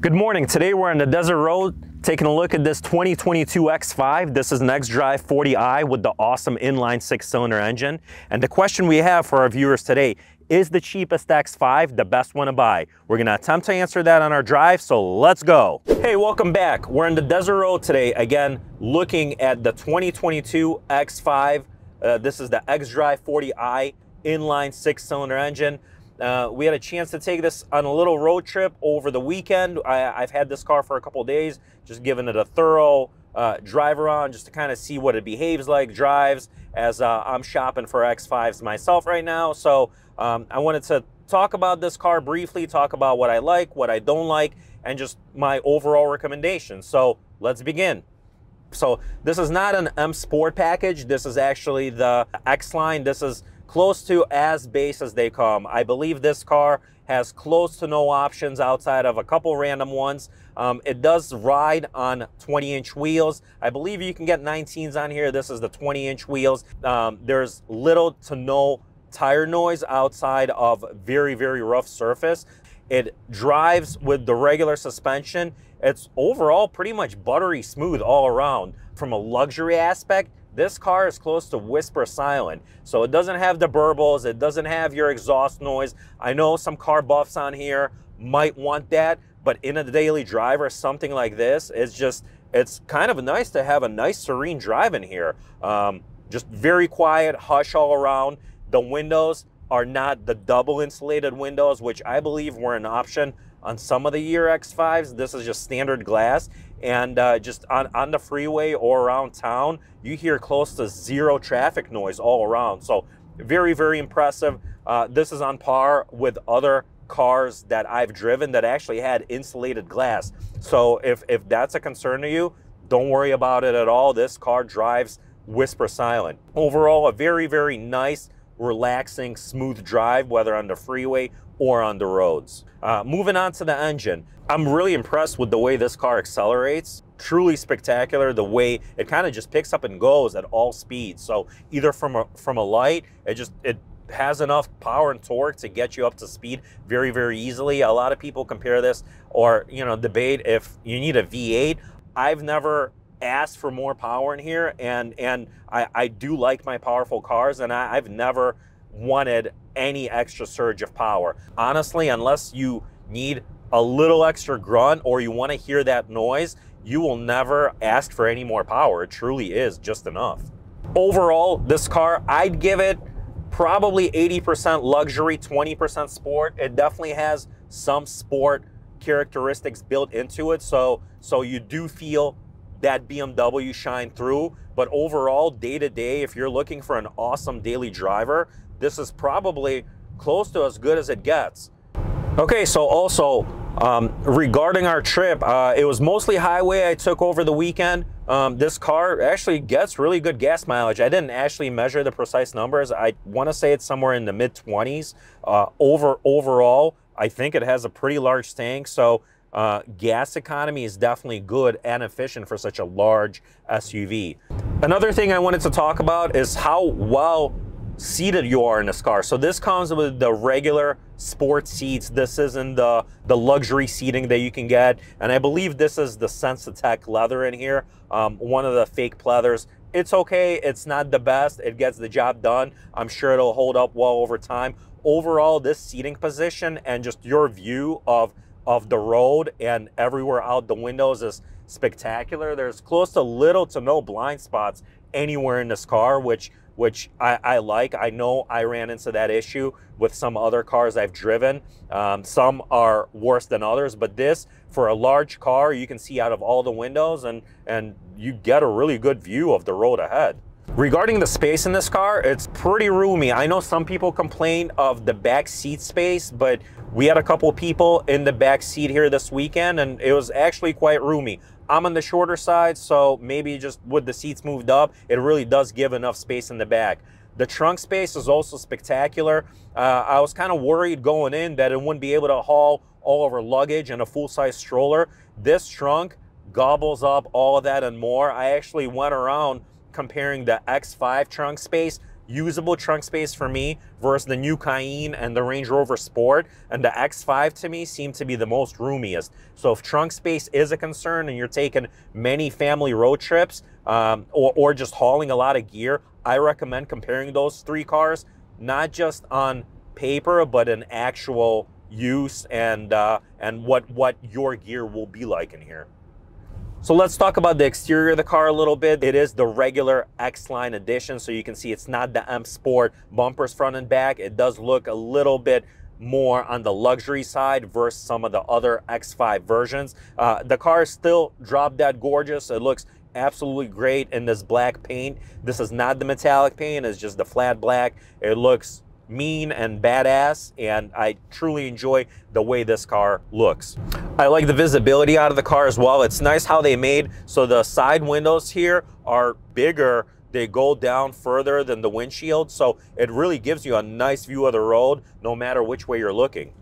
Good morning. Today we're on the desert road taking a look at this 2022 X5. This is an xDrive 40i with the awesome inline 6-cylinder engine. And the question we have for our viewers today, is the cheapest X5 the best one to buy? We're going to attempt to answer that on our drive, so let's go. Hey, welcome back. We're on the desert road today, again, looking at the 2022 X5. This is the xDrive 40i inline 6-cylinder engine. We had a chance to take this on a little road trip over the weekend. I've had this car for a couple days, just giving it a thorough drive around just to kind of see what it behaves like, drives, as I'm shopping for X5s myself right now. So I wanted to talk about this car briefly, talk about what I like, what I don't like, and just my overall recommendations. So let's begin. So this is not an M Sport package. This is actually the X line. This is close to as base as they come. I believe this car has close to no options outside of a couple random ones. It does ride on 20-inch wheels. I believe you can get 19s on here. This is the 20-inch wheels. There's little to no tire noise outside of very, very rough surface. It drives with the regular suspension. It's overall pretty much buttery smooth all around. From a luxury aspect, this car is close to whisper silent. So it doesn't have the burbles, it doesn't have your exhaust noise. I know some car buffs on here might want that, but in a daily driver, something like this, it's kind of nice to have a nice serene drive in here. Just very quiet, hush all around. The windows are not the double insulated windows, which I believe were an option on some of the year X5s. This is just standard glass. And just on the freeway or around town, you hear close to zero traffic noise all around. So very, very impressive. This is on par with other cars that I've driven that actually had insulated glass. So if that's a concern to you, don't worry about it at all. This car drives whisper silent. Overall, a very, very nice, relaxing, smooth drive, whether on the freeway or on the roads. Moving on to the engine. I'm really impressed with the way this car accelerates. Truly spectacular, the way it kind of just picks up and goes at all speeds. So either from a light, it has enough power and torque to get you up to speed very, very easily. A lot of people compare this or, debate if you need a V8. I've never asked for more power in here, and I do like my powerful cars, and I've never wanted any extra surge of power. Honestly, unless you need a little extra grunt or you want to hear that noise, you will never ask for any more power. It truly is just enough. Overall, this car, I'd give it probably 80% luxury, 20% sport. It definitely has some sport characteristics built into it, so you do feel that BMW shine through. But overall, day to day, if you're looking for an awesome daily driver, this is probably close to as good as it gets. Okay, so also regarding our trip, it was mostly highway I took over the weekend. This car actually gets really good gas mileage. I didn't actually measure the precise numbers. I want to say it's somewhere in the mid-20s. Overall, I think it has a pretty large tank, so gas economy is definitely good and efficient for such a large SUV. Another thing I wanted to talk about is how well seated you are in this car. So this comes with the regular sports seats. This isn't the luxury seating that you can get, and I believe this is the Sensatec leather in here, one of the fake pleathers. It's okay, it's not the best, it gets the job done. I'm sure it'll hold up well over time. Overall, this seating position and just your view of the road and everywhere out the windows is spectacular. There's close to little to no blind spots anywhere in this car, which I like. I know I ran into that issue with some other cars I've driven. Some are worse than others, but this, for a large car, you can see out of all the windows and you get a really good view of the road ahead. Regarding the space in this car, it's pretty roomy. I know some people complain of the back seat space, but we had a couple people in the back seat here this weekend, and it was actually quite roomy. I'm on the shorter side, so maybe just with the seats moved up, it really does give enough space in the back. The trunk space is also spectacular. I was kind of worried going in that it wouldn't be able to haul all of our luggage and a full-size stroller. This trunk gobbles up all of that and more. I actually went around comparing the X5 trunk space usable trunk space for me versus the new Cayenne and the Range Rover Sport, and the X5 to me seem to be the most roomiest. So if trunk space is a concern and you're taking many family road trips or just hauling a lot of gear, I recommend comparing those three cars, not just on paper, but in actual use and what your gear will be like in here. So let's talk about the exterior of the car a little bit. It is the regular X-Line edition, so you can see it's not the M Sport bumpers front and back. It does look a little bit more on the luxury side versus some of the other X5 versions. The car is still drop dead gorgeous. It looks absolutely great in this black paint. This is not the metallic paint, it's just the flat black. It looks mean and badass, and I truly enjoy the way this car looks. I like the visibility out of the car as well. It's nice how they made so the side windows here are bigger. They go down further than the windshield, so it really gives you a nice view of the road no matter which way you're looking.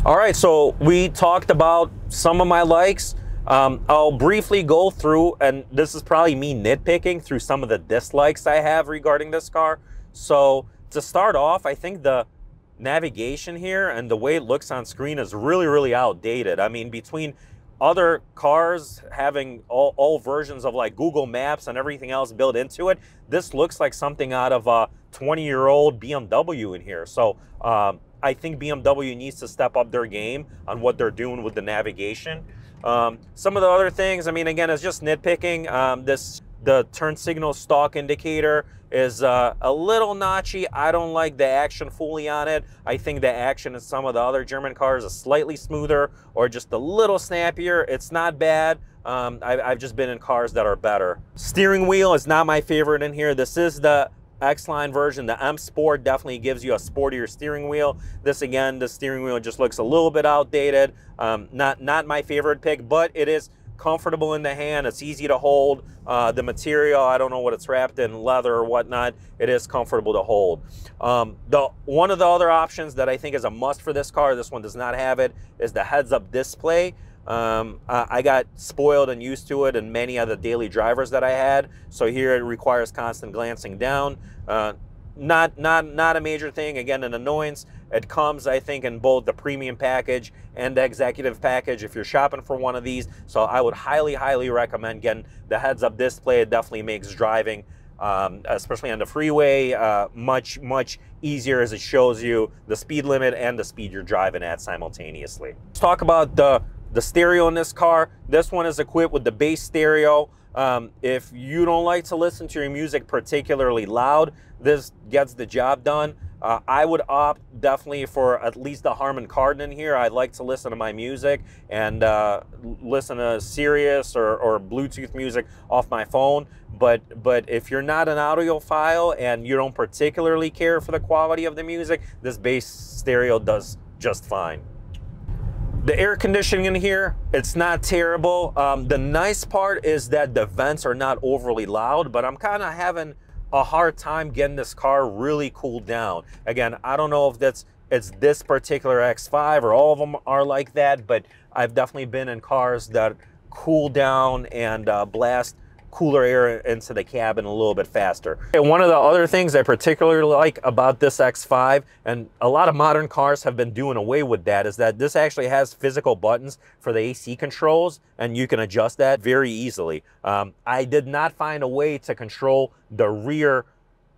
All right, so we talked about some of my likes. I'll briefly go through, and this is probably me nitpicking through some of the dislikes I have regarding this car. So to start off, I think the navigation here and the way it looks on screen is really outdated. I mean, between other cars having all versions of like Google Maps and everything else built into it, this looks like something out of a 20-year-old BMW in here. So I think BMW needs to step up their game on what they're doing with the navigation. Some of the other things, I mean, again, it's just nitpicking. The turn signal stalk indicator is a little notchy. I don't like the action fully on it. I think the action in some of the other German cars is slightly smoother or just a little snappier. It's not bad. I've just been in cars that are better. Steering wheel is not my favorite in here. This is the X-Line version. The M Sport definitely gives you a sportier steering wheel. This, again, the steering wheel just looks a little bit outdated. Not my favorite pick, but it is comfortable in the hand. It's easy to hold. The material, I don't know what it's wrapped in, leather or whatnot. It is comfortable to hold. One of the other options that I think is a must for this car, this one does not have it, is the heads-up display. I got spoiled and used to it in many of the daily drivers that I had. So here it requires constant glancing down. Not a major thing, again, an annoyance. It comes, I think, in both the premium package and the executive package if you're shopping for one of these. So I would highly recommend getting the heads-up display. It definitely makes driving, especially on the freeway, much easier, as it shows you the speed limit and the speed you're driving at simultaneously. Let's talk about the stereo in this car. This one is equipped with the bass stereo. If you don't like to listen to your music particularly loud, this gets the job done. I would opt definitely for at least a Harman Kardon in here. I like to listen to my music and listen to Sirius or Bluetooth music off my phone. But if you're not an audiophile and you don't particularly care for the quality of the music, this bass stereo does just fine. The air conditioning in here, it's not terrible. The nice part is that the vents are not overly loud, but I'm kind of having a hard time getting this car really cooled down. Again, I don't know if it's this particular X5 or all of them are like that, but I've definitely been in cars that cool down and blast cooler air into the cabin a little bit faster. And one of the other things I particularly like about this X5, and a lot of modern cars have been doing away with that, is that this actually has physical buttons for the AC controls, and you can adjust that very easily. I did not find a way to control the rear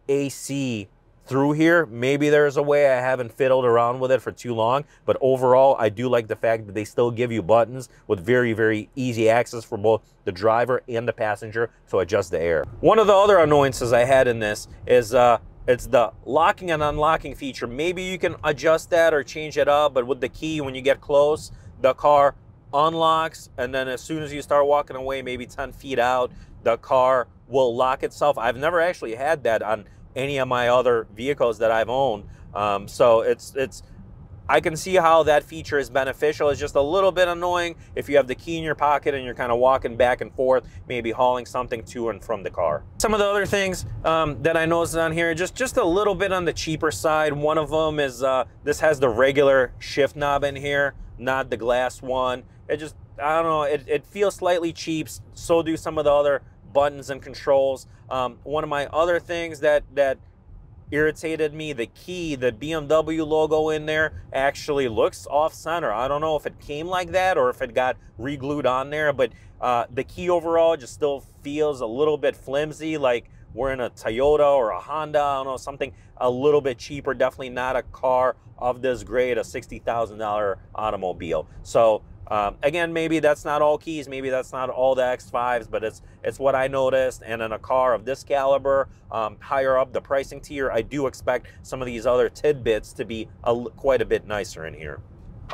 AC through here. Maybe there's a way. I haven't fiddled around with it for too long, but overall I do like the fact that they still give you buttons with very easy access for both the driver and the passenger to adjust the air. One of the other annoyances I had in this is it's the locking and unlocking feature. Maybe you can adjust that or change it up, but with the key, when you get close, the car unlocks, and then as soon as you start walking away, maybe 10 feet out, the car will lock itself. I've never actually had that on any of my other vehicles that I've owned. So I can see how that feature is beneficial. It's just a little bit annoying if you have the key in your pocket and you're kind of walking back and forth, maybe hauling something to and from the car. Some of the other things that I noticed on here, just a little bit on the cheaper side. One of them is this has the regular shift knob in here, not the glass one. It just, I don't know, it feels slightly cheap. So do some of the other buttons and controls. One of my other things that irritated me. The key, the BMW logo in there actually looks off center. I don't know if it came like that or if it got re-glued on there, but the key overall just still feels a little bit flimsy, like we're in a Toyota or a Honda, I don't know, something a little bit cheaper. Definitely not a car of this grade, a $60,000 automobile. So again, maybe that's not all keys, maybe that's not all the X5s, but it's what I noticed. And in a car of this caliber, higher up the pricing tier, I do expect some of these other tidbits to be quite a bit nicer in here.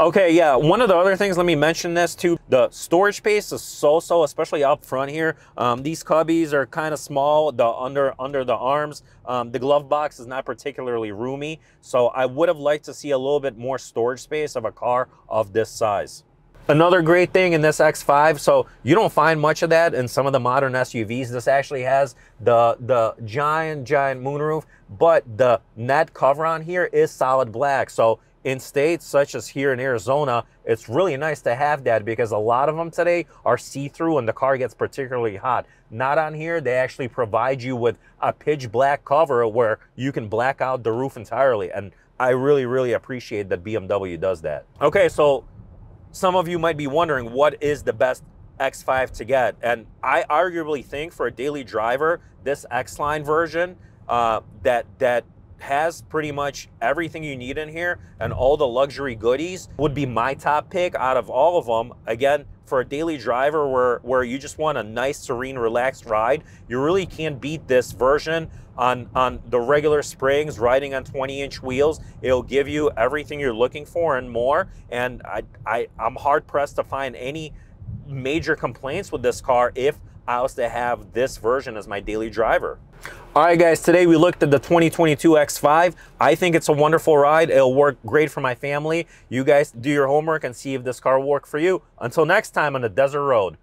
Okay, yeah, one of the other things, let me mention this too. The storage space is so, especially up front here. These cubbies are kind of small, under the arms. The glove box is not particularly roomy, so I would have liked to see a little bit more storage space of a car of this size. Another great thing in this X5, so you don't find much of that in some of the modern SUVs. This actually has the giant moonroof, but the net cover on here is solid black. So in states such as here in Arizona, it's really nice to have that because a lot of them today are see-through and the car gets particularly hot. Not on here. They actually provide you with a pitch black cover where you can black out the roof entirely. And I really appreciate that BMW does that. Okay, so some of you might be wondering, what is the best X5 to get? And I arguably think for a daily driver, this X-Line version that has pretty much everything you need in here and all the luxury goodies would be my top pick out of all of them. Again, for a daily driver where you just want a nice, serene, relaxed ride, you really can't beat this version on the regular springs, riding on 20-inch wheels. It'll give you everything you're looking for and more. And I'm hard-pressed to find any major complaints with this car if I was to have this version as my daily driver. All right, guys, today we looked at the 2022 X5. I think it's a wonderful ride. It'll work great for my family. You guys do your homework and see if this car will work for you. Until next time on the desert road.